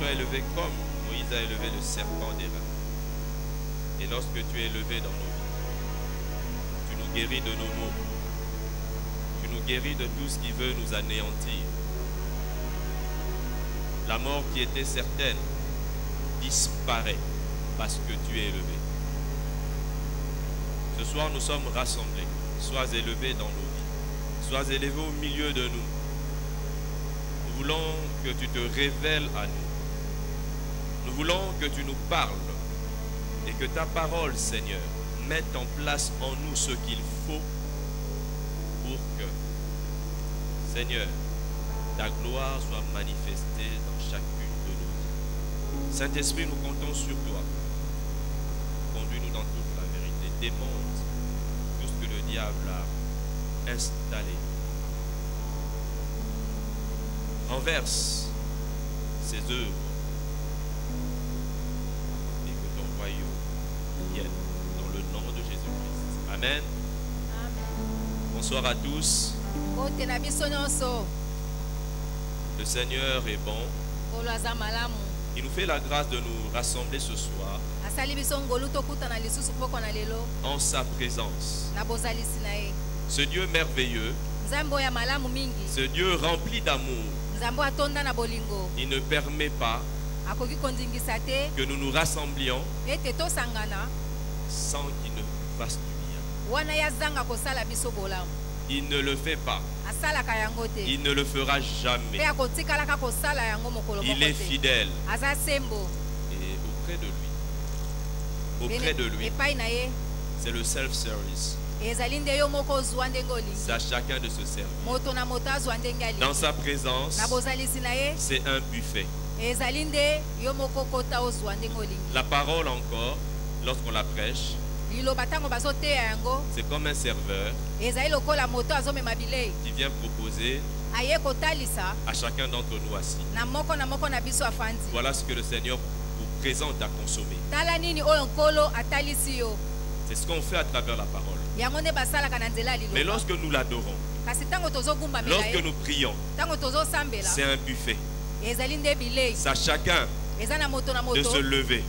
dois élever comme Moïse a élevé le serpent d'airain. Et lorsque tu es élevé dans nos vies, tu nous guéris de nos maux. Tu nous guéris de tout ce qui veut nous anéantir. La mort qui était certaine disparaît parce que tu es élevé. Ce soir, nous sommes rassemblés. Sois élevé dans nos vies. Sois élevé au milieu de nous. Nous voulons que tu te révèles à nous. Nous voulons que tu nous parles et que ta parole, Seigneur, mette en place en nous ce qu'il faut pour que, Seigneur, ta gloire soit manifestée dans chacune de nos vies. Saint-Esprit, nous comptons sur toi. Conduis-nous dans toute la vérité. Démonte tout ce que le diable a installé. Renverse ses œuvres et que ton royaume vienne dans le nom de Jésus-Christ. Amen. Bonsoir à tous. Le Seigneur est bon. Il nous fait la grâce de nous rassembler ce soir en sa présence. Ce Dieu merveilleux, ce Dieu rempli d'amour, il ne permet pas que nous nous rassemblions sans qu'il ne fasse du bien. Il ne le fait pas. Il ne le fera jamais. Il est fidèle. Et auprès de lui, c'est le self-service. C'est à chacun de se servir. Dans sa présence, c'est un buffet. La parole encore, lorsqu'on la prêche, c'est comme un serveur qui vient proposer à chacun d'entre nous assis. Voilà ce que le Seigneur vous présente à consommer. C'est ce qu'on fait à travers la parole. Mais lorsque nous l'adorons, lorsque nous prions, c'est un buffet. C'est à chacun de se lever,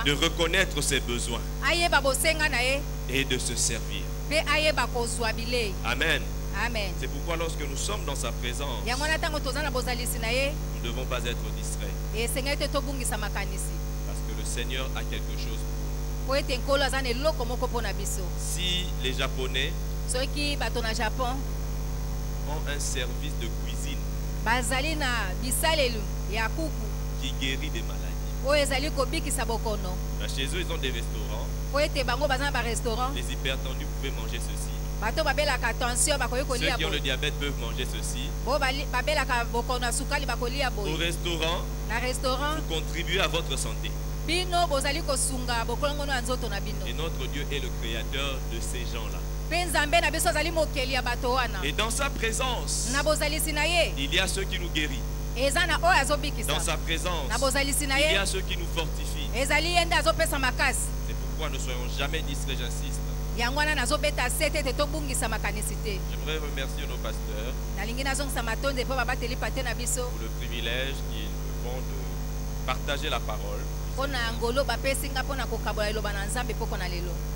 de reconnaître ses besoins et de se servir. Amen. C'est pourquoi lorsque nous sommes dans sa présence, nous ne devons pas être distraits. Parce que le Seigneur a quelque chose pour nous. Si les Japonais ont un service de cuisine qui guérit des maladies, chez eux ils ont des restaurants. Les hypertendus pouvaient manger ceci. Ceux qui ont le diabète peuvent manger ceci. Au restaurant, vous contribuez à votre santé. Et notre Dieu est le créateur de ces gens-là. Et dans sa présence, il y a ceux qui nous guérissent. Dans sa présence, il y a ceux qui nous fortifient. C'est pourquoi ne soyons jamais distraits, j'insiste. J'aimerais remercier nos pasteurs pour le privilège qu'ils me font de partager la parole. Je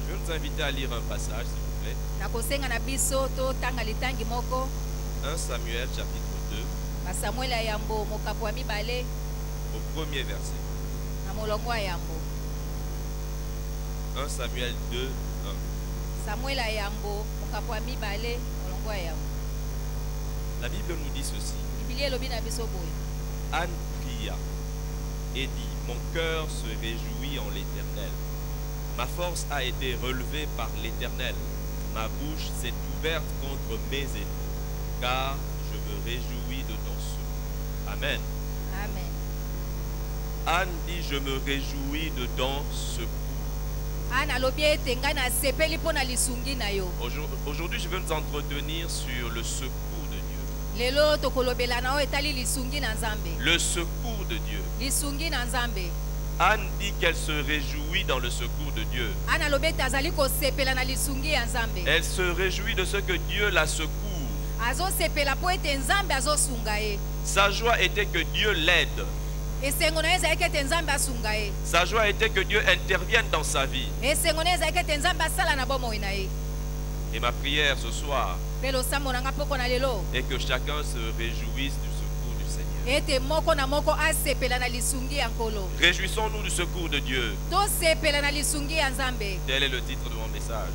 vais nous inviter à lire un passage, s'il vous plaît. 1 Samuel chapitre 2, au premier verset. 1 Samuel 2, 1. La Bible nous dit ceci. Anne pria et dit: mon cœur se réjouit en l'Éternel. Ma force a été relevée par l'Éternel. Ma bouche s'est ouverte contre mes ennemis, car je me réjouis de ton secours. Amen. Anne dit: je me réjouis de ton secours. Aujourd'hui, je veux nous entretenir sur le secours de Dieu. Le secours de Dieu. Anne dit qu'elle se réjouit dans le secours de Dieu. Elle se réjouit de ce que Dieu la secourt. Sa joie était que Dieu l'aide. Sa joie était que Dieu intervienne dans sa vie. Et ma prière ce soir est que chacun se réjouisse du secours du Seigneur. Réjouissons-nous du secours de Dieu. Tel est le titre de mon message.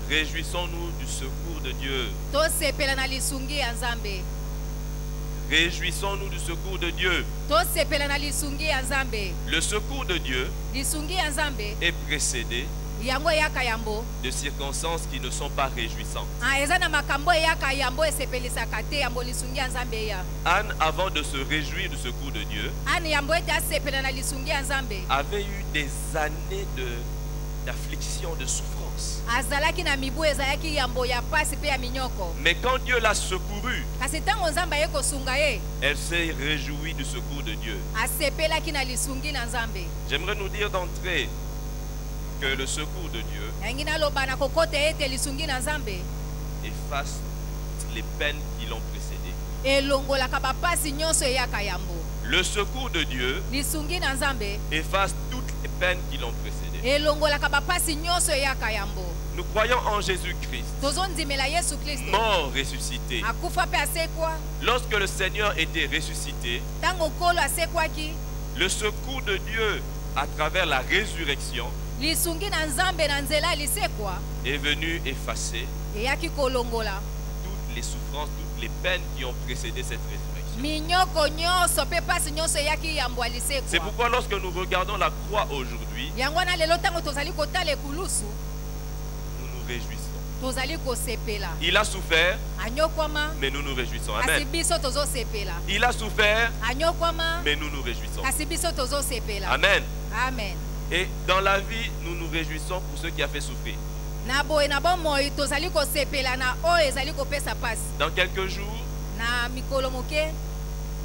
Réjouissons-nous du secours de Dieu. Réjouissons-nous du secours de Dieu. Le secours de Dieu est précédé de circonstances qui ne sont pas réjouissantes. Anne, avant de se réjouir du secours de Dieu, avait eu des années d'affliction, de souffrance. Mais quand Dieu l'a secourue, elle s'est réjouie du secours de Dieu. J'aimerais nous dire d'entrée que le secours de Dieu efface les peines qui l'ont précédé. Le secours de Dieu efface toutes les peines qui l'ont précédé. Nous croyons en Jésus-Christ, mort, ressuscité. Lorsque le Seigneur était ressuscité, le secours de Dieu à travers la résurrection est venu effacer toutes les souffrances, toutes les peines qui ont précédé cette résurrection. C'est pourquoi lorsque nous regardons la croix aujourd'hui, nous nous réjouissons. Il a souffert, mais nous nous réjouissons. Amen. Il a souffert, mais nous nous réjouissons. Amen. Amen. Et dans la vie, nous nous réjouissons pour ceux qui a fait souffrir. Dans quelques jours,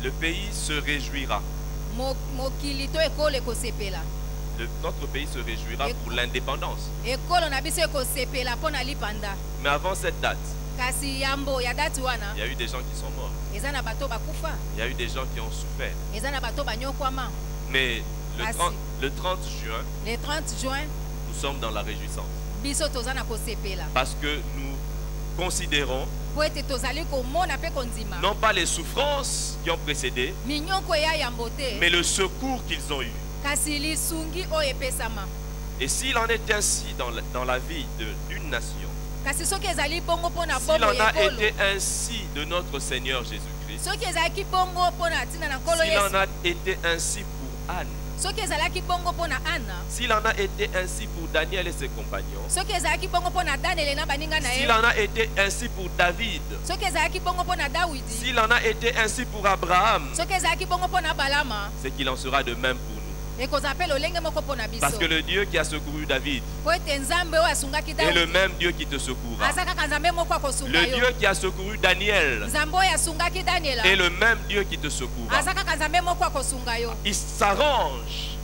le pays se réjouira. Notre pays se réjouira pour l'indépendance. Mais avant cette date, il y a eu des gens qui sont morts. Il y a eu des gens qui ont souffert. Mais le 30 juin, nous sommes dans la réjouissance. Parce que nous considérons non pas les souffrances qui ont précédé, mais le secours qu'ils ont eu. Et s'il en est ainsi dans la vie d'une nation, s'il en a été ainsi de notre Seigneur Jésus-Christ, s'il en a été ainsi pour Anne, s'il en a été ainsi pour Daniel et ses compagnons, s'il en a été ainsi pour David, s'il en a été ainsi pour Abraham, c'est qu'il en sera de même pour nous. Parce que le Dieu qui a secouru David est le même Dieu qui te secourra. Le Dieu qui a secouru Daniel est le même Dieu qui te secourra. Il s'arrange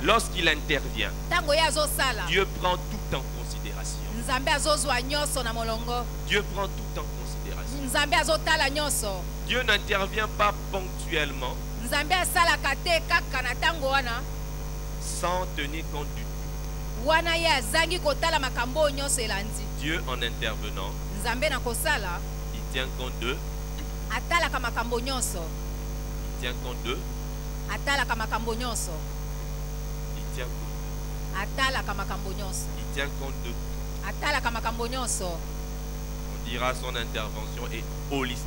lorsqu'il intervient. Dieu prend tout en considération. Dieu prend tout en considération. Dieu n'intervient pas ponctuellement sans tenir compte du tout. Dieu, en intervenant, il tient compte de tout. Il tient compte de. Il tient compte de tout. On dira son intervention est holistique.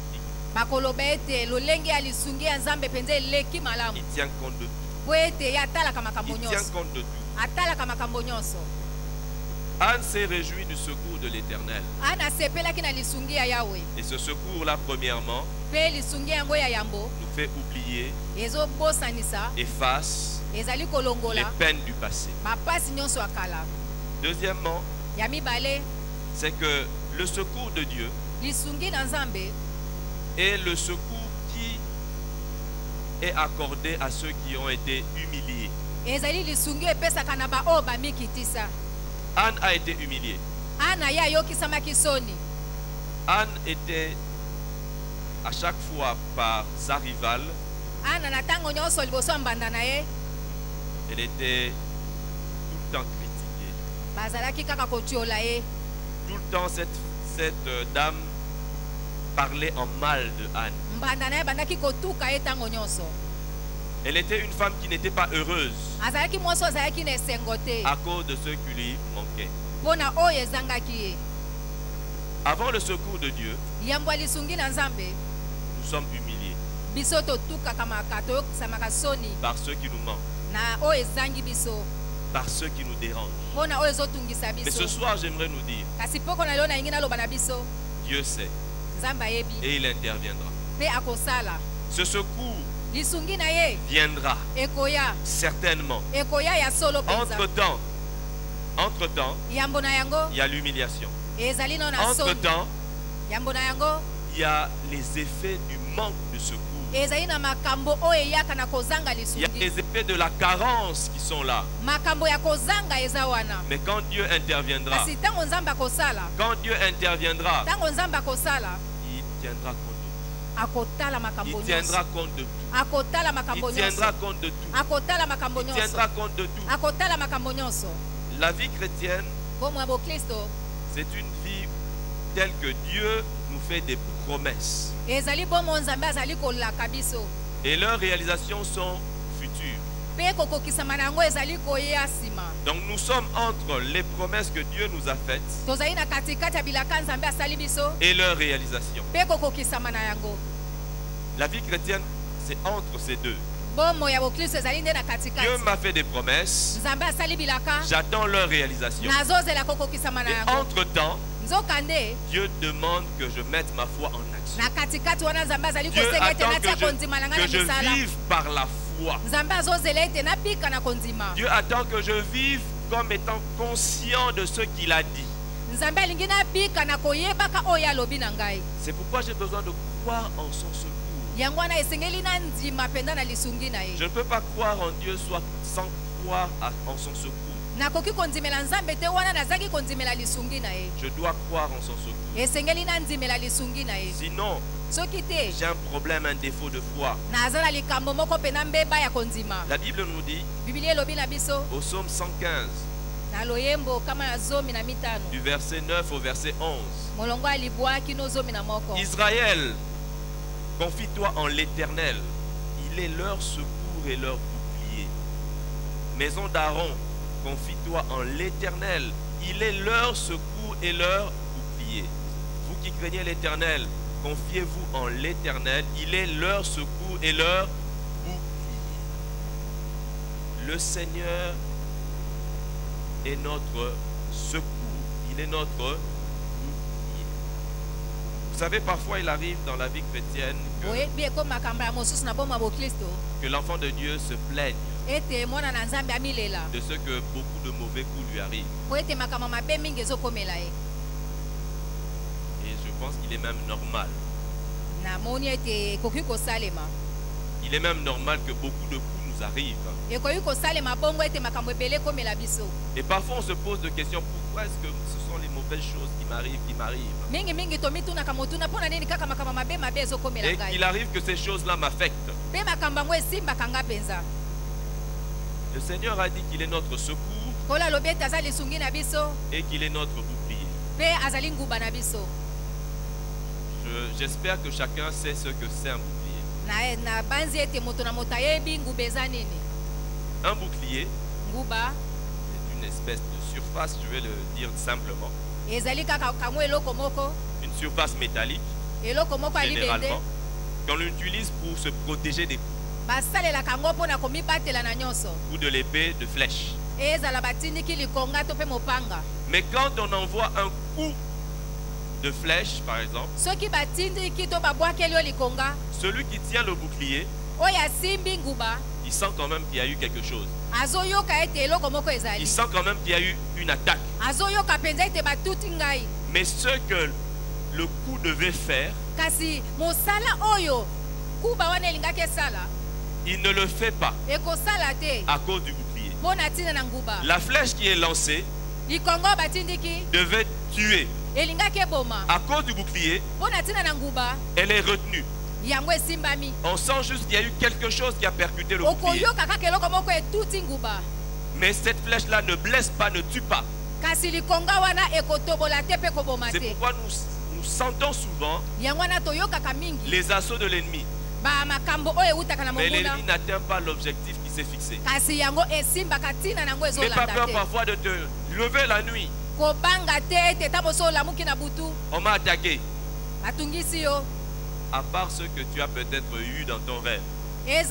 Il tient compte de tout. Il tient compte de tout. Anne s'est réjouie du secours de l'Éternel. Et ce secours-là, premièrement, nous fait oublier, efface les peines du passé. Deuxièmement, c'est que le secours de Dieu est le secours qui est accordé à ceux qui ont été humiliés. Anne a été humiliée. Anne était à chaque fois par sa rivale, elle était tout le temps critiquée. Tout le temps, cette dame parlait en mal de Anne. Elle était une femme qui n'était pas heureuse à cause de ce qui lui manquait. Avant le secours de Dieu, nous sommes humiliés par ceux qui nous manquent, par ceux qui nous dérangent. Mais ce soir, j'aimerais nous dire, Dieu sait et il interviendra. Ce secours viendra certainement. Entre-temps, il y a l'humiliation. Entre-temps, il y a les effets du manque de secours. Il y a les effets de la carence qui sont là. Mais quand Dieu interviendra, il tiendra compte de tout. Il tiendra compte de tout. Il tiendra compte de tout. La vie chrétienne, c'est une vie telle que Dieu nous fait des promesses. Et leurs réalisations sont futures. Donc nous sommes entre les promesses que Dieu nous a faites et leurs réalisations. La vie chrétienne, c'est entre ces deux. Dieu m'a fait des promesses. J'attends leur réalisation. Et entre-temps, Dieu demande que je mette ma foi en action. Dieu attend que je vive par la foi. Dieu attend que je vive comme étant conscient de ce qu'il a dit. C'est pourquoi j'ai besoin de croire en son secours. Je ne peux pas croire en Dieu sans croire en son secours. Je dois croire en son secours. Sinon, j'ai un problème, un défaut de foi. La Bible nous dit, au psaume 115, du verset 9 au verset 11, Israël, confie-toi en l'Éternel, il est leur secours et leur bouclier. Maison d'Aaron, confie-toi en l'Éternel, il est leur secours et leur bouclier. Vous qui craignez l'Éternel, confiez-vous en l'Éternel, il est leur secours et leur bouclier. Le Seigneur est notre secours, il est notre bouclier. Vous savez, parfois il arrive dans la vie chrétienne que l'enfant de Dieu se plaigne de ce que beaucoup de mauvais coups lui arrivent. Et je pense qu'il est même normal. Il est même normal que beaucoup de coups nous arrivent. Et parfois on se pose des questions, pourquoi est-ce que ce sont les mauvaises choses qui m'arrivent? Et qu'il arrive que ces choses-là m'affectent. Le Seigneur a dit qu'il est notre secours et qu'il est notre bouclier. J'espère que chacun sait ce que c'est un bouclier. Un bouclier, c'est une espèce de surface, je vais le dire simplement. Une surface métallique, généralement, qu'on utilise pour se protéger des coups. Ou de l'épée, de flèche. Mais quand on envoie un coup de flèche, par exemple, celui qui tient le bouclier, il sent quand même qu'il y a eu quelque chose. Il sent quand même qu'il y a eu une attaque. Mais ce que le coup devait faire, il ne le fait pas à cause du bouclier. La flèche qui est lancée devait tuer. À cause du bouclier, elle est retenue. On sent juste qu'il y a eu quelque chose qui a percuté le bouclier. Mais cette flèche-là ne blesse pas, ne tue pas. C'est pourquoi nous sentons souvent les assauts de l'ennemi. Mais l'ennemi n'atteint pas l'objectif qui s'est fixé. N'aie pas peur parfois de te lever la nuit. On m'a attaqué. À part ce que tu as peut-être eu dans ton rêve, qu'est-ce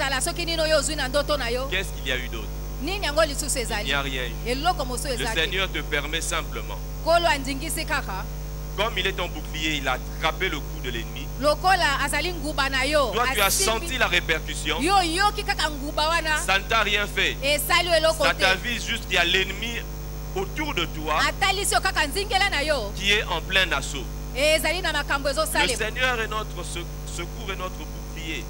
qu'il y a eu d'autre? Il n'y a rien eu. Le Seigneur te permet simplement. Comme il est ton bouclier, il a attrapé le coup de l'ennemi. Toi, tu as senti la répercussion. Ça ne t'a rien fait. Ça t'avise juste qu'il y a l'ennemi autour de toi qui est en plein assaut. Le Seigneur est notre secours et notre bouclier.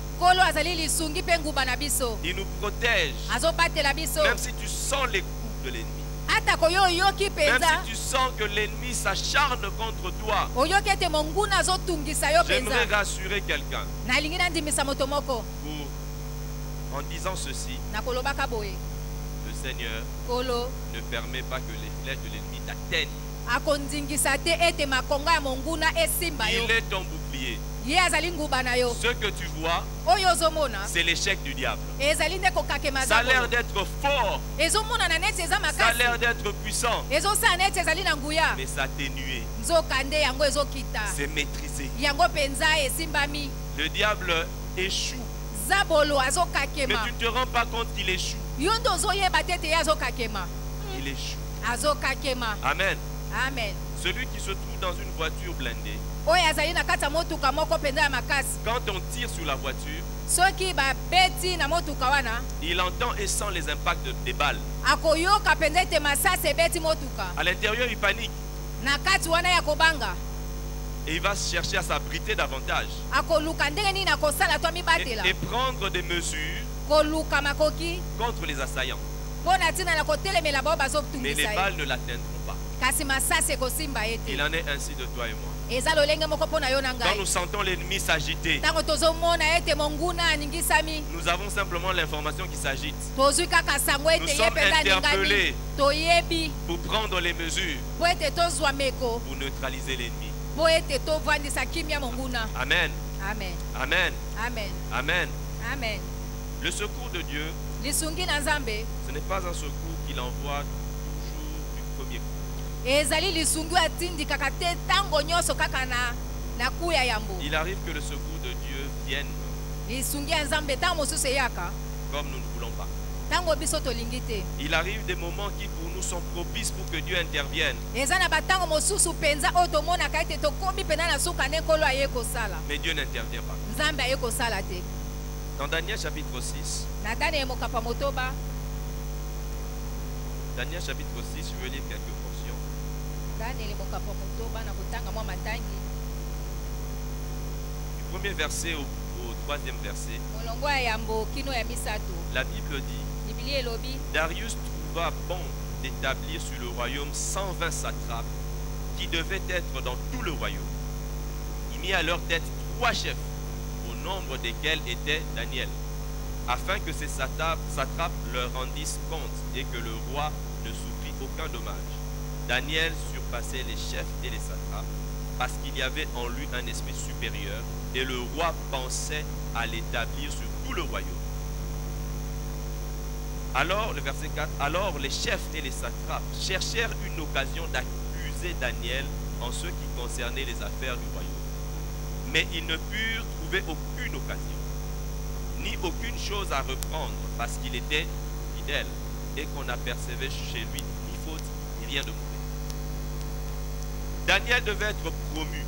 Il nous protège. Même si tu sens les coups de l'ennemi. Même si tu sens que l'ennemi s'acharne contre toi. J'aimerais rassurer quelqu'un en disant ceci. Le Seigneur ne permet pas que les flèches de l'ennemi t'atteignent. Il est ton bouclier. Ce que tu vois, c'est l'échec du diable. Ça a l'air d'être fort. Ça a l'air d'être puissant. Mais ça atténué. C'est maîtrisé. Le diable échoue. Mais tu ne te rends pas compte qu'il échoue. Il échoue. Amen. Amen. Celui qui se trouve dans une voiture blindée, quand on tire sur la voiture, il entend et sent les impacts des balles. À l'intérieur, il panique. Et il va chercher à s'abriter davantage. Et prendre des mesures contre les assaillants. Mais les balles ne l'atteindront pas. Il en est ainsi de toi et moi. Quand nous sentons l'ennemi s'agiter, nous avons simplement l'information qui s'agite. Nous sommes interpellés pour prendre les mesures pour neutraliser l'ennemi. Amen. Amen. Amen. Amen. Amen. Amen. Le secours de Dieu, ce n'est pas un secours qu'il envoie toujours du premier coup. Il arrive que le secours de Dieu vienne comme nous ne voulons pas. Il arrive des moments qui pour nous sont propices pour que Dieu intervienne. Mais Dieu n'intervient pas. Dans Daniel chapitre 6, Daniel chapitre 6, je vais lire quelques portions. Du premier verset au troisième verset, la Bible dit: Darius trouva bon d'établir sur le royaume 120 satrapes qui devaient être dans tout le royaume. Il mit à leur tête 3 chefs, au nombre desquels était Daniel, afin que ces satrapes leur rendissent compte et que le roi ne souffrit aucun dommage. Daniel surpassait les chefs et les satrapes parce qu'il y avait en lui un esprit supérieur et le roi pensait à l'établir sur tout le royaume. Alors, le verset 4, alors les chefs et les satrapes cherchèrent une occasion d'accuser Daniel en ce qui concernait les affaires du royaume. Mais ils ne purent trouver aucune occasion, ni aucune chose à reprendre, parce qu'il était fidèle et qu'on n'apercevait chez lui ni faute, ni rien de mauvais. Daniel devait être promu.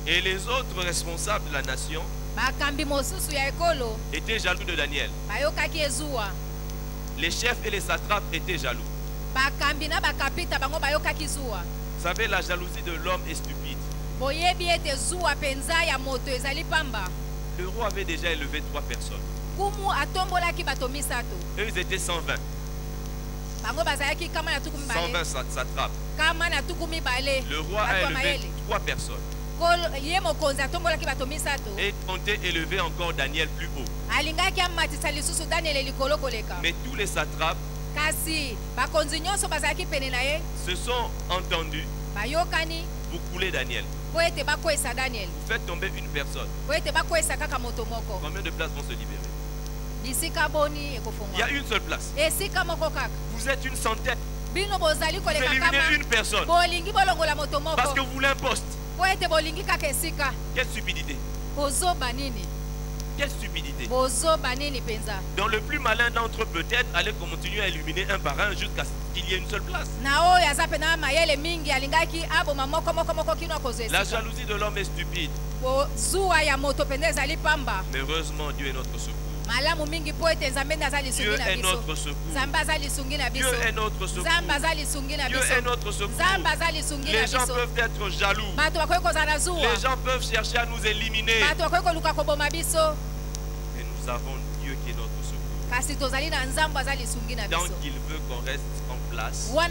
Et les autres responsables de la nation étaient jaloux de Daniel. Les chefs et les satrapes étaient jaloux. Vous savez, la jalousie de l'homme est stupide. Le roi avait déjà élevé 3 personnes. Eux, ils étaient 120. 120 satrapes. Le roi a élevé 3 personnes. Et comptait élever encore Daniel plus haut. Mais tous les satrapes se sont entendus pour couler Daniel. Vous faites tomber une personne. Combien de places vont se libérer? Il y a une seule place. Vous êtes une centaine. Vous éliminez une personne parce que vous voulez un poste. Quelle stupidité. Quelle stupidité. Dans le plus malin d'entre eux, peut-être, allez continuer à éliminer un par un jusqu'à ce qu'il y ait une seule place. La jalousie de l'homme est stupide. Mais heureusement, Dieu est notre secours. Dieu est notre secours. Dieu est notre secours. Dieu est notre secours. Les gens peuvent être jaloux. Les gens peuvent chercher à nous éliminer. Mais nous avons Dieu qui est notre secours. Tant qu'il veut qu'on reste en place, nous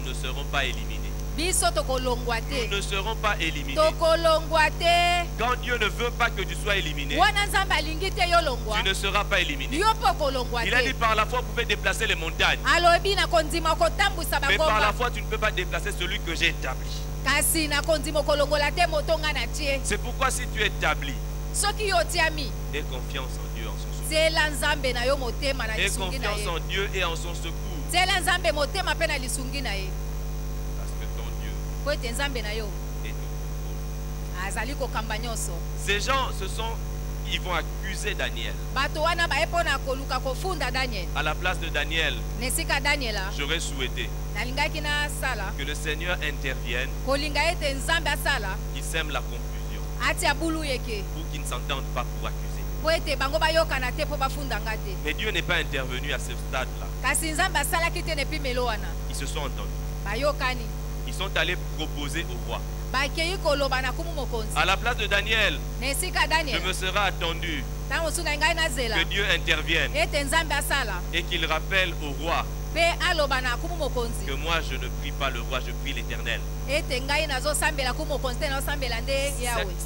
ne serons pas éliminés. Nous ne serons pas éliminés. Quand Dieu ne veut pas que tu sois éliminé, tu ne seras pas éliminé. Il a dit par la foi vous pouvez déplacer les montagnes. Mais par la foi tu ne peux pas déplacer celui que j'ai établi. C'est pourquoi si tu es établi, aie confiance en Dieu, en son secours. Aie confiance en Dieu et en son secours. Ces gens ils vont accuser Daniel. À la place de Daniel, j'aurais souhaité que le Seigneur intervienne, qu'il sème la confusion, pour qu'ils ne s'entendent pas pour accuser. Mais Dieu n'est pas intervenu à ce stade-là. Ils se sont entendus. Ils sont allés proposer au roi. À la place de Daniel, je me serais attendu que Dieu intervienne et qu'il rappelle au roi que moi je ne prie pas le roi, je prie l'Éternel.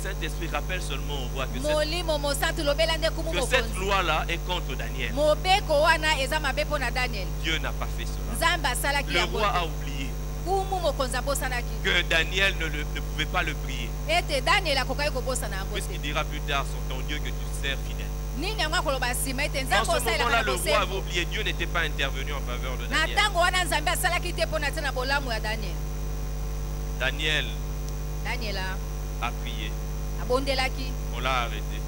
Saint-Esprit rappelle seulement au roi que cette loi-là est contre Daniel. Dieu n'a pas fait cela. Le roi a oublié que Daniel ne pouvait pas le prier. Puisqu'il dira plus tard, c'est ton Dieu que tu sers fidèle. Dans ce moment-là, le roi avait oublié. Dieu n'était pas intervenu en faveur de Daniel. Daniel a prié. On l'a arrêté.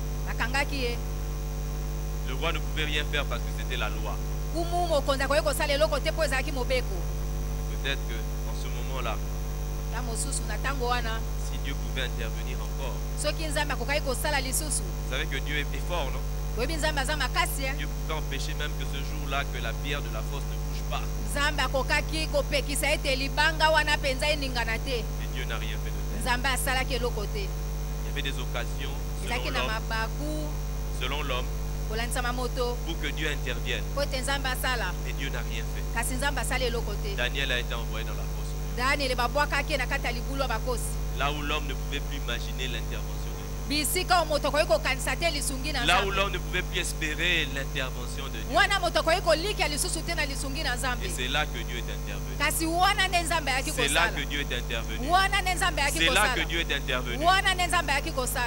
Le roi ne pouvait rien faire parce que c'était la loi. Peut-être que là, si Dieu pouvait intervenir encore. Vous savez que Dieu est fort, non? Dieu pouvait empêcher même que ce jour-là que la pierre de la fosse ne bouge pas. Et Dieu n'a rien fait de tel. Il y avait des occasions selon l'homme pour que Dieu intervienne. Et Dieu n'a rien fait. Daniel a été envoyé dans la fosse. Là où l'homme ne pouvait plus imaginer l'intervention de Dieu. Là où l'homme ne pouvait plus espérer l'intervention de Dieu. Et c'est là que Dieu est intervenu. C'est là que Dieu est intervenu. C'est là que Dieu est intervenu.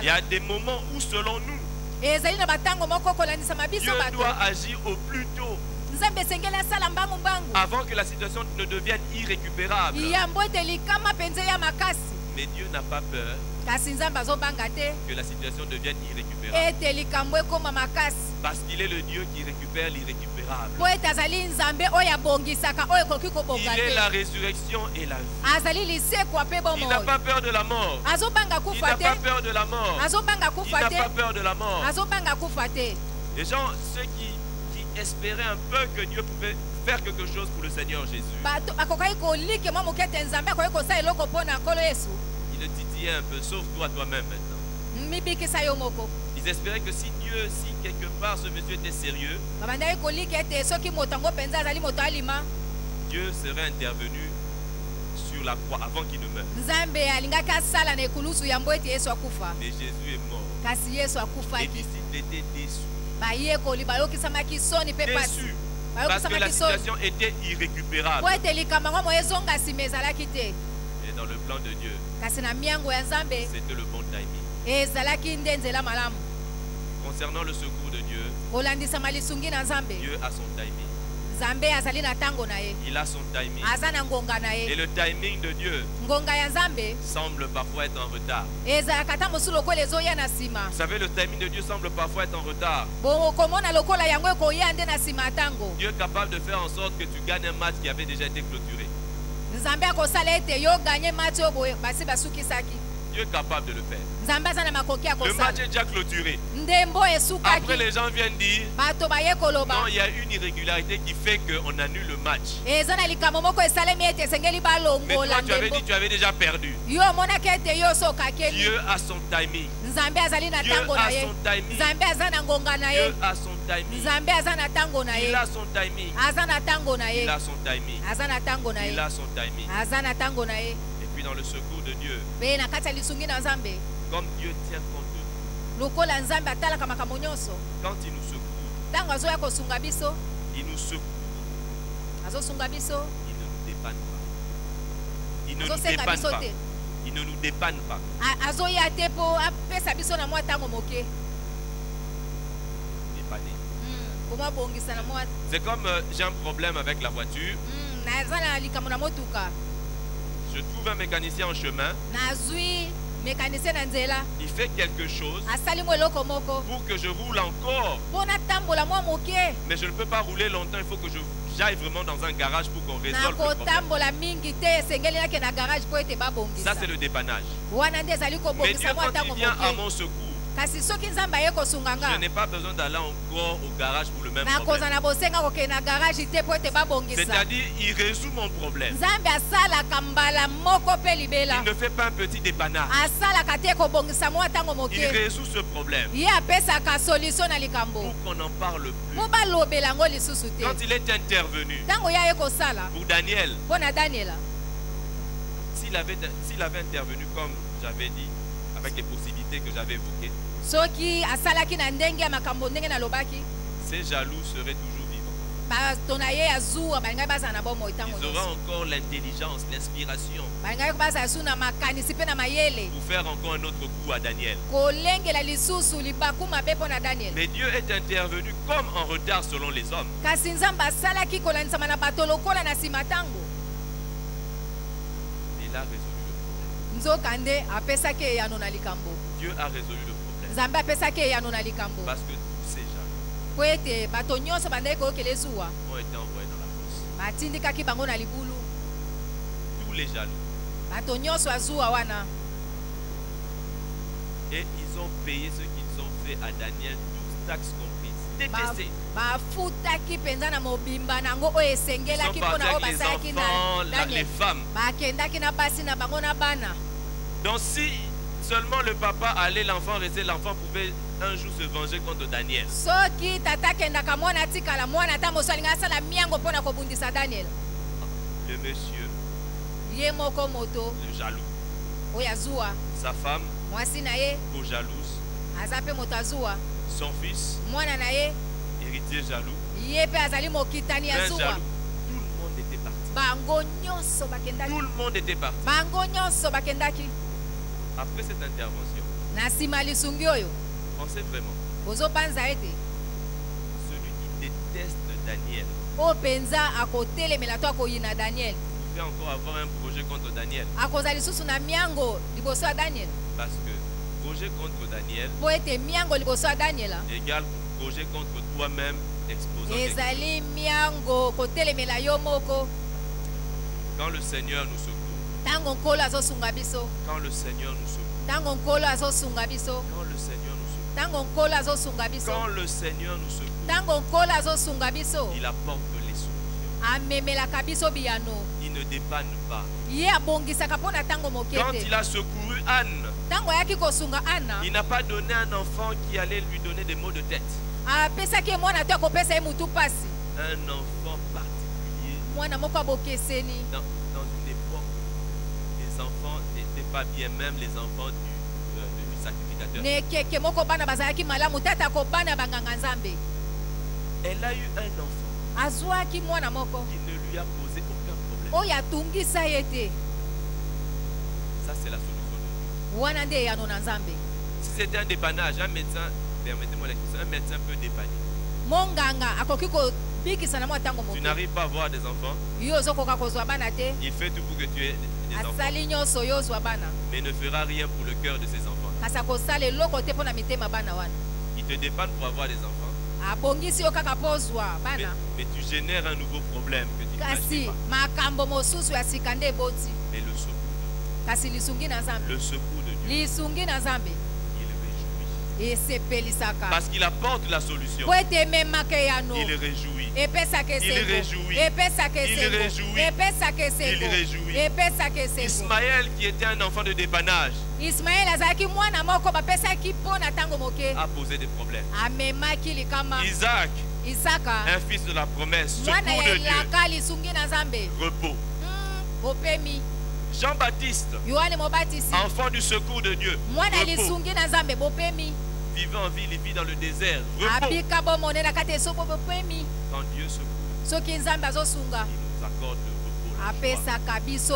Il y a des moments où selon nous, Dieu doit agir au plus tôt, avant que la situation ne devienne irrécupérable. Mais Dieu n'a pas peur que la situation devienne irrécupérable. Parce qu'il est le Dieu qui récupère l'irrécupérable. Il est la résurrection et la vie. Il n'a pas peur de la mort. Il n'a pas peur de la mort. Il n'a pas peur de la mort. Les gens, ceux qui espéraient un peu que Dieu pouvait faire quelque chose pour le Seigneur Jésus, il le titillait un peu, sauve-toi toi-même maintenant. Ils espéraient que si Dieu, si quelque part ce monsieur était sérieux, Dieu serait intervenu sur la croix avant qu'il ne meure. Mais Jésus est mort. Les disciples étaient déçus. Déçus. Parce que la situation était irrécupérable. Et dans le plan de Dieu, c'était le bon timing. Concernant le secours de Dieu, Dieu a son timing. Il a son timing. Et le timing de Dieu semble parfois être en retard. Vous savez, le timing de Dieu semble parfois être en retard. Dieu est capable de faire en sorte que tu gagnes un match qui avait déjà été clôturé. Dieu est capable de le faire. Le match est déjà clôturé. Après, les gens viennent dire non, il y a une irrégularité qui fait qu'on annule le match. Mais toi, tu avais dit tu avais déjà perdu. Dieu a son timing. Dieu a son timing. Dieu a son timing. Il a son timing. Il a son timing. Il a son timing. Il a son timing. Et puis dans le secours de Dieu, comme Dieu tient compte de nous, quand il nous secourt, il nous secourt. Il ne nous dépanne pas. Il ne nous dépanne pas. Il ne nous dépanne pas. Dépanner. C'est comme j'ai un problème avec la voiture. Je trouve un mécanicien en chemin. Il fait quelque chose pour que je roule encore. Mais je ne peux pas rouler longtemps. Il faut que j'aille vraiment dans un garage pour qu'on résolve le problème. Ça, c'est le dépannage. Mais Dieu, quand il vient à mon secours, je n'ai pas besoin d'aller encore au garage pour le même problème. C'est-à-dire, il résout mon problème. Il ne fait pas un petit dépannage. Il résout ce problème pour qu'on en parle plus. Quand il est intervenu pour Daniel, s'il avait intervenu comme j'avais dit, avec les possibilités que j'avais évoquées, ces jaloux seraient toujours vivants. Ils auront encore l'intelligence, l'inspiration pour faire encore un autre coup à Daniel. Mais Dieu est intervenu comme en retard selon les hommes. Il a résolu le problème. Dieu a résolu le problème. Parce que tous ces gens ont été envoyés dans la fosse. Tous les jaloux. Et ils ont payé ce qu'ils ont fait à Daniel, 12 taxes comprises. Détestés. Ils sont partis avec les enfants, les femmes. Donc si seulement le papa allait, l'enfant restait, l'enfant pouvait un jour se venger contre Daniel. Le monsieur, le jaloux, sa femme, co-jalouse, son fils, héritier jaloux, frère jaloux, tout le monde était parti. Tout le monde était parti. Après cette intervention, pensez vraiment, celui qui déteste Daniel pouvait encore avoir un projet contre Daniel. Parce que projet contre Daniel égale projet contre toi-même exposant quelque chose. Quand le Seigneur nous secourt, quand le Seigneur nous secourt, quand le Seigneur nous secourt, quand le Seigneur nous secourt, il apporte les solutions. Il ne ne dépanne pas. Quand il a secouru Anne, il n'a pas donné un enfant qui allait lui donner des maux de tête. Un enfant particulier. Dans une époque, les enfants n'étaient pas bien, même les enfants du sacrificateur. Elle a eu un enfant qui ne lui a posé aucun problème. Ça, c'est la solution de Dieu. Si c'était un dépannage, un médecin, permettez-moi l'expression, un médecin peut dépanner. Tu n'arrives pas à avoir des enfants. Il fait tout pour que tu aies des enfants, mais ne fera rien pour le cœur de ses enfants. Il te dépanne pour avoir des enfants, mais tu génères un nouveau problème que tu n'imagines pas. Mais le secours de Dieu, il réjouit. Parce qu'il apporte la solution. Il réjouit. Il réjouit. Il réjouit. Ismaël, qui était un enfant de dépannage, a posé des problèmes. Isaac, un fils de la promesse, secours de Dieu, repos. Jean-Baptiste, enfant du secours de Dieu, repos. Vivant en ville, il vit dans le désert, repos. Quand Dieu secourt, il nous accorde le repos.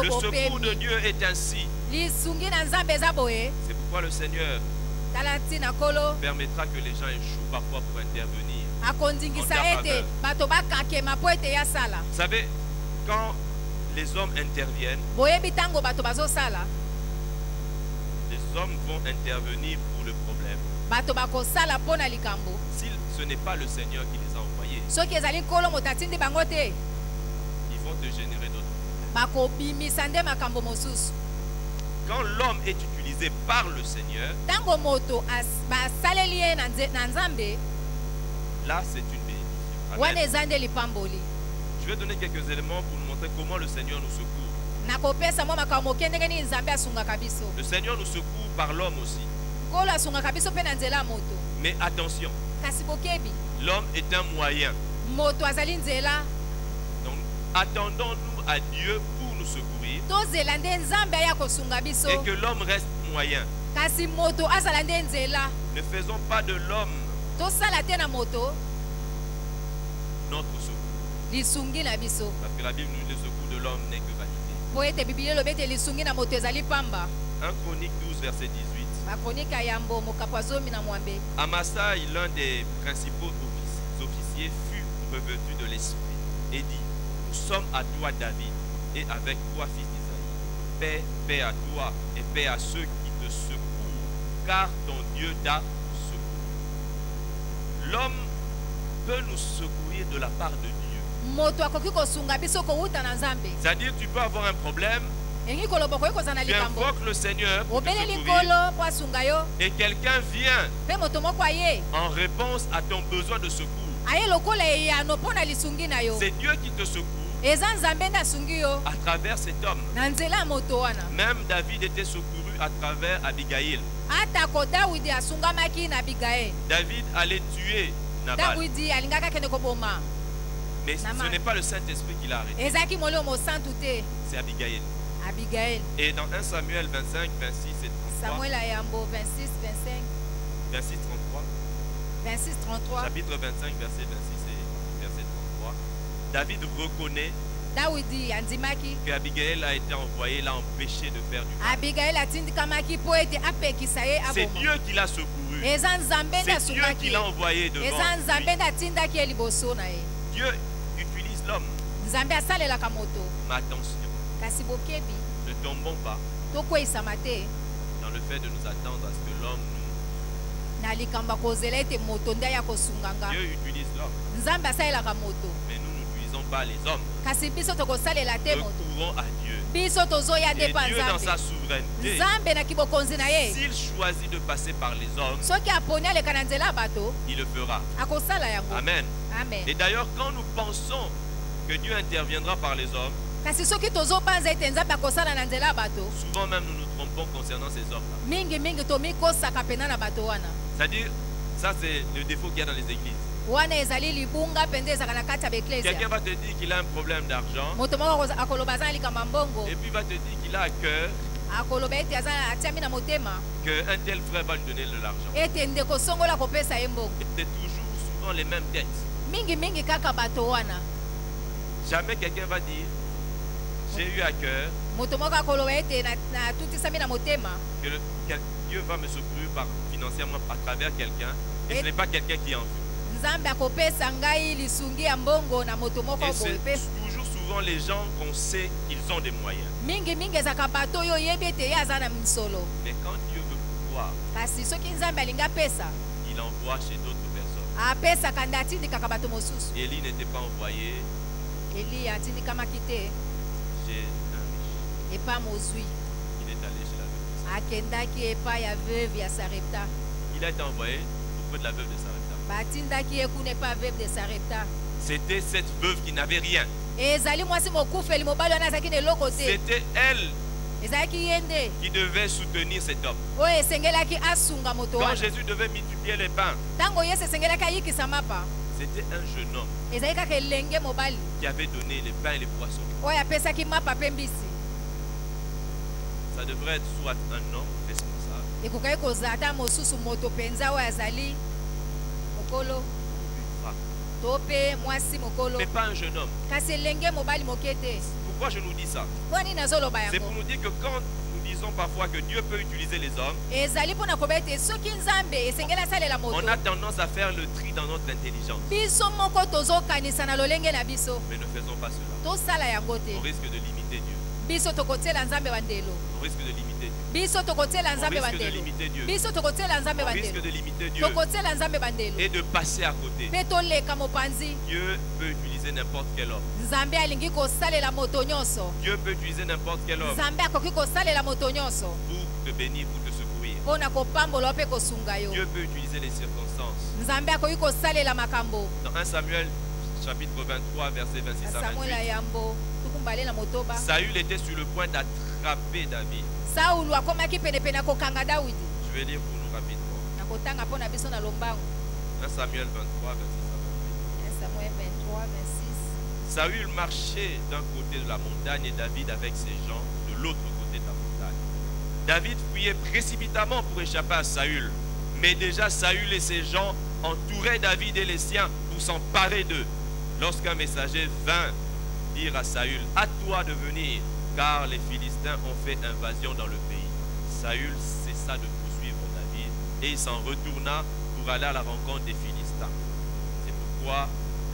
Le secours de Dieu est ainsi. C'est pourquoi le Seigneur permettra que les gens échouent parfois pour intervenir en ta faveur. Vous savez, quand les hommes interviennent, les hommes vont intervenir pour le problème. Si ce n'est pas le Seigneur qui les a envoyés, ils vont te générer d'autres problèmes. Quand l'homme est utilisé par le Seigneur, là c'est une bénédiction. Amen. Je vais donner quelques éléments pour nous montrer comment le Seigneur nous secourt. Le Seigneur nous secourt par l'homme aussi. Mais attention, l'homme est un moyen. Donc attendons-nous à Dieu pour nous secourir et que l'homme reste moyen. Ne faisons pas de l'homme notre secours. Parce que la Bible nous dit le secours de l'homme n'est que vanité. 1 Chronique 12, verset 18. Amasai, l'un des principaux officiers, fut revêtu de l'esprit et dit: nous sommes à toi, David, et avec toi, fils d'Isaïe. Paix à toi et paix à ceux qui te secourent, car ton Dieu t'a secouru. L'homme peut nous secourir de la part de Dieu. C'est-à-dire, tu peux avoir un problème, tu invoques le Seigneur pour te secourir, et quelqu'un vient en réponse à ton besoin de secours. C'est Dieu qui te secourt à travers cet homme. Même David était secouru à travers Abigail. David allait tuer Nabal. Mais ce n'est pas le Saint-Esprit qui l'a arrêté. C'est Abigail. Et dans 1 Samuel 25, 26 et 33. 26, 33. Chapitre 25, verset 26 et verset 33. David reconnaît que Abigail a été envoyée, l'a empêché de faire du mal. C'est Dieu qui l'a secouru. C'est Dieu qui l'a envoyé devant lui. Dieu utilise l'homme. Mais attention, ne tombons pas dans le fait de nous attendre à ce que l'homme Dieu utilise l'homme. Mais nous n'utilisons pas les hommes. Recourons à Dieu. Et Dieu, dans sa souveraineté, s'il choisit de passer par les hommes, il le fera. Amen. Et d'ailleurs, quand nous pensons que Dieu interviendra par les hommes, Souvent même nous nous trompons concernant ces hommes-là. C'est-à-dire, ça c'est le défaut qu'il y a dans les églises. Quelqu'un va te dire qu'il a un problème d'argent. Et puis il va te dire qu'il a à cœur qu'un tel frère va lui donner de l'argent. C'est toujours souvent les mêmes têtes. Jamais quelqu'un va dire j'ai eu à cœur que Dieu va me secourir financièrement à travers quelqu'un. Et ce n'est pas quelqu'un qui en veut. Et c'est toujours souvent les gens qu'on sait qu'ils ont des moyens. Mais quand Dieu veut pouvoir, il envoie chez d'autres personnes. Élie n'était pas envoyé chez un riche. Il est allé chez la veuve de Sarepta. Il a été envoyé auprès de la veuve de Sarepta. C'était cette veuve qui n'avait rien. C'était elle qui devait soutenir cet homme. Quand Jésus devait multiplier les pains, c'était un jeune homme qui avait donné les pains et les poissons. Ça devrait être soit un homme responsable ou une femme, mais pas un jeune homme. Pourquoi je nous dis ça? C'est pour nous dire que quand nous disons parfois que Dieu peut utiliser les hommes, on a tendance à faire le tri dans notre intelligence. Mais ne faisons pas cela. On risque de limiter Dieu. On risque de limiter Dieu. On risque de limiter Dieu. On risque de limiter Dieu. Et de passer à côté. Dieu peut utiliser n'importe quel homme. Dieu peut utiliser n'importe quel homme pour te bénir, pour te secourir. Dieu peut utiliser les circonstances. Dans 1 Samuel chapitre 23 verset 26 à 28, Saül était sur le point d'attraper David. Je vais lire pour nous rapidement. 1 Samuel 23 26 à 28. Saül marchait d'un côté de la montagne et David avec ses gens de l'autre côté de la montagne. David fuyait précipitamment pour échapper à Saül. Mais déjà Saül et ses gens entouraient David et les siens pour s'emparer d'eux. Lorsqu'un messager vint dire à Saül, à toi de venir, car les Philistins ont fait invasion dans le pays. Saül cessa de poursuivre David et il s'en retourna pour aller à la rencontre des Philistins. C'est pourquoi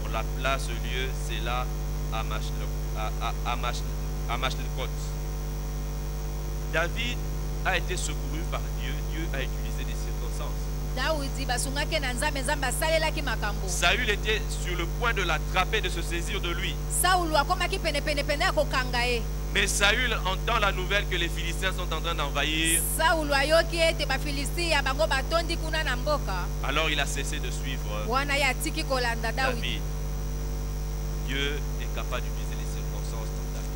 on l'appela ce lieu, c'est là à Machlekot. David a été secouru par Dieu. Dieu a utilisé des circonstances. Saül était sur le point de l'attraper, de se saisir de lui. Mais Saül entend la nouvelle que les Philistins sont en train d'envahir. Alors il a cessé de suivre David. Dieu est capable d'utiliser les circonstances dans ta vie.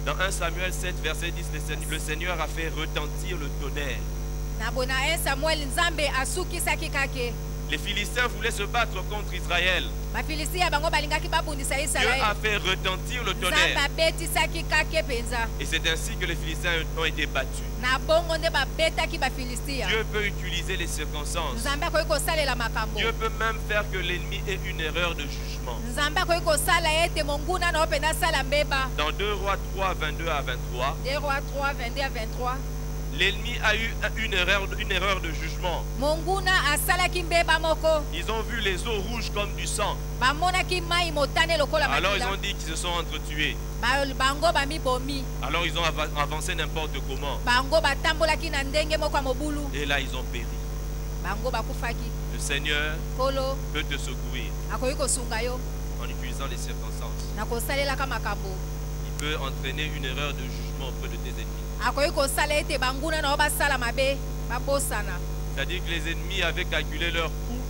Dans 1 Samuel 7 verset 10, le Seigneur a fait retentir le tonnerre. Les Philistins voulaient se battre contre Israël. Dieu a fait retentir le tonnerre. Et c'est ainsi que les Philistins ont été battus. Dieu peut utiliser les circonstances. Dieu peut même faire que l'ennemi ait une erreur de jugement. Dans 2 Rois 3, 22 à 23, l'ennemi a eu une erreur de jugement. Ils ont vu les eaux rouges comme du sang. Alors ils ont dit qu'ils se sont entretués. Alors ils ont avancé n'importe comment. Et là ils ont péri. Le Seigneur peut te secourir en utilisant les circonstances. Il peut entraîner une erreur de jugement auprès de tes ennemis. C'est-à-dire que les ennemis avaient calculé leur coût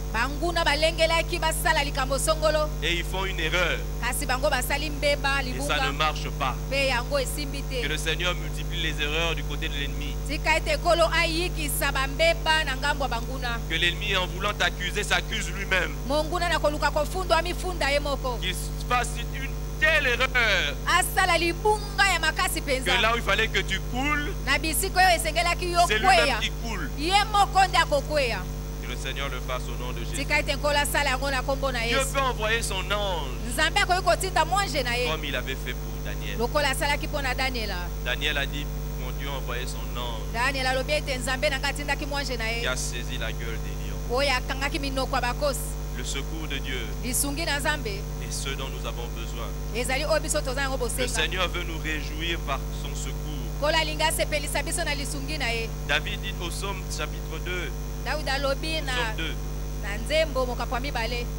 et ils font une erreur. Et ça ne marche pas. Que le Seigneur multiplie les erreurs du côté de l'ennemi. Que l'ennemi, en voulant t'accuser, s'accuse lui-même. Qu'il fasse une telle erreur que là où il fallait que tu coules, c'est lui-même qui coule. Que le Seigneur le fasse au nom de Jésus. Dieu peut envoyer son ange comme il avait fait pour Daniel. Daniel a dit, mon Dieu a envoyé son ange qui a saisi la gueule des lions. Le secours de Dieu est ce dont nous avons besoin. Le Seigneur veut nous réjouir par son secours. David dit au Psaume chapitre 2, Psaume 2,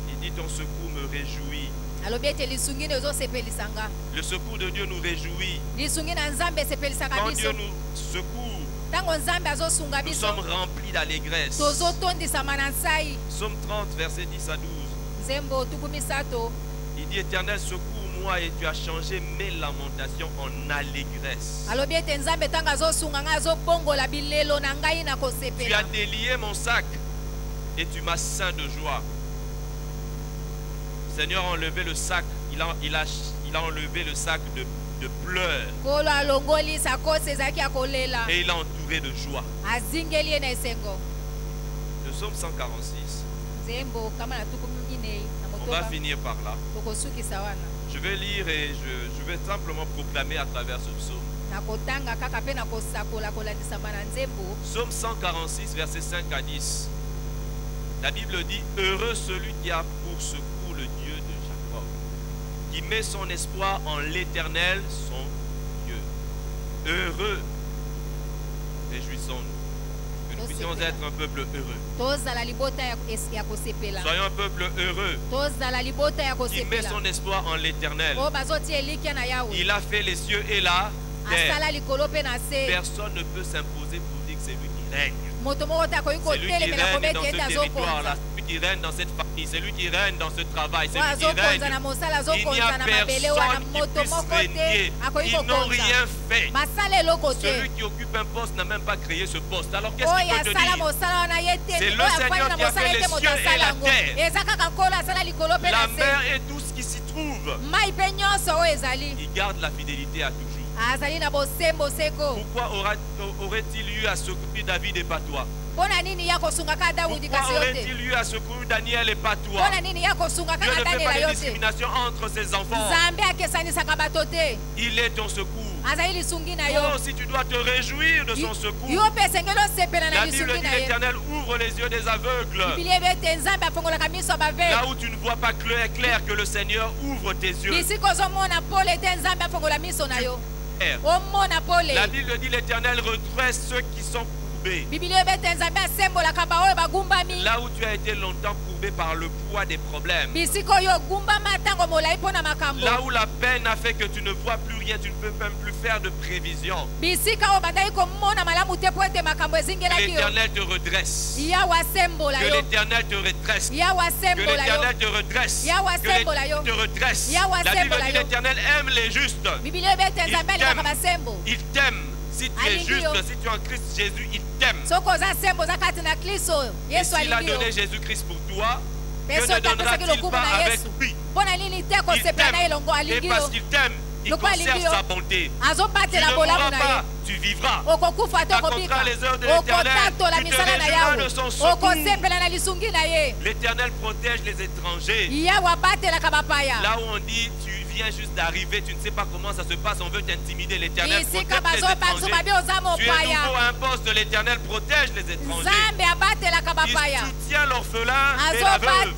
il dit ton secours me réjouit. Le secours de Dieu nous réjouit. Quand Dieu nous secourt, nous sommes remplis d'allégresse. Psaume 30, verset 10 à 12. Il dit, Éternel, secours-moi et tu as changé mes lamentations en allégresse. Tu as délié mon sac et tu m'as ceint de joie. Le Seigneur a enlevé le sac, il a enlevé le sac de pleurs. Et il a entouré de joie. Le psaume 146. On va finir par là. Je vais lire et je vais simplement proclamer à travers ce psaume. Psaume 146, versets 5 à 10. La Bible dit, heureux celui qui a pour secours le Dieu de Jacob, qui met son espoir en l'Éternel, son Dieu. Heureux, réjouissons-nous. Que nous puissions être un peuple heureux. Soyons un peuple heureux qui met son espoir en l'Éternel. Il a fait les cieux et la terre. Personne ne peut s'imposer pour dire que c'est lui qui règne. C'est lui qui règne dans ce territoire-là, c'est lui qui règne dans cette famille, c'est lui qui règne dans ce travail, c'est lui qui règne. Il n'y a personne qui puisse régner. Ils n'ont rien fait. Celui qui occupe un poste n'a même pas créé ce poste. Alors qu'est-ce qu'il peut te dire? C'est le Seigneur qui a fait les cieux et la terre, la mer et tout ce qui s'y trouve. Il garde la fidélité à toujours. Pourquoi aurait-il eu à secourir David et pas toi? Pourquoi aurait-il eu à secourir Daniel et pas toi? Dieu ne fait pas de discrimination entre ses enfants. Il est ton secours. Toi aussi tu dois te réjouir de son secours. La Bible dit l'Éternel ouvre les yeux des aveugles. Là où tu ne vois pas clair, que le Seigneur ouvre tes yeux. La Bible dit l'Éternel redresse ceux qui sont courbés. Là où tu as été longtemps courbé par le poids des problèmes. Là où la peine a fait que tu ne vois plus rien, tu ne peux même plus faire de prévision. Que l'Éternel te redresse. Que l'Éternel te redresse. Que l'Éternel te redresse. Que l'Éternel te redresse. La Bible dit l'Éternel aime les justes. Il t'aime. Si tu es juste, si tu es en Christ Jésus, il t'aime. Et s'il a donné Jésus-Christ pour toi, que ne donnera-t-il pas avec lui? Il t'aime. Et parce qu'il t'aime, il conserve sa bonté. Tu ne mourras pas, tu vivras. Tu raconteras les heures de l'Éternel. Tu te réjouiras de son secours. L'Éternel protège les étrangers. Là où on dit tu viens juste d'arriver, tu ne sais pas comment ça se passe, on veut t'intimider. L'Éternel protège les étrangers. Tu es nouveau à un poste de l'Éternel protège les étrangers. Il soutient l'orphelin et la veuve.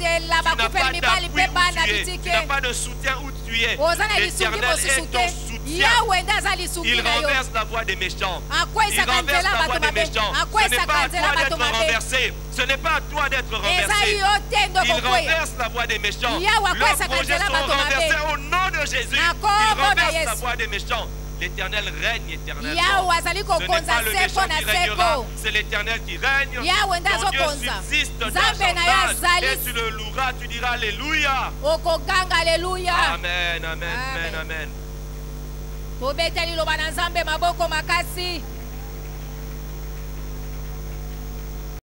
Tu n'as pas de soutien où tu es. L'Éternel est ton soutien. Il renverse la voie des méchants. Il renverse la voie des méchants. Ce n'est pas à toi d'être renversé. Ce n'est pas à toi d'être renversé. Il renverse la voie des méchants. Leurs projets sont renversés au nom de Jésus. Il renverse la voie des méchants. L'Éternel règne éternellement. Ce n'est pas le méchant qui régnera, c'est l'Éternel qui règne. Ton Dieu subsiste d'âge en âge et et tu le loueras, tu diras Alléluia. okoganga Alléluia. Amen, amen, amen, amen. Tobeteli loba na Nzambe maboko makasi.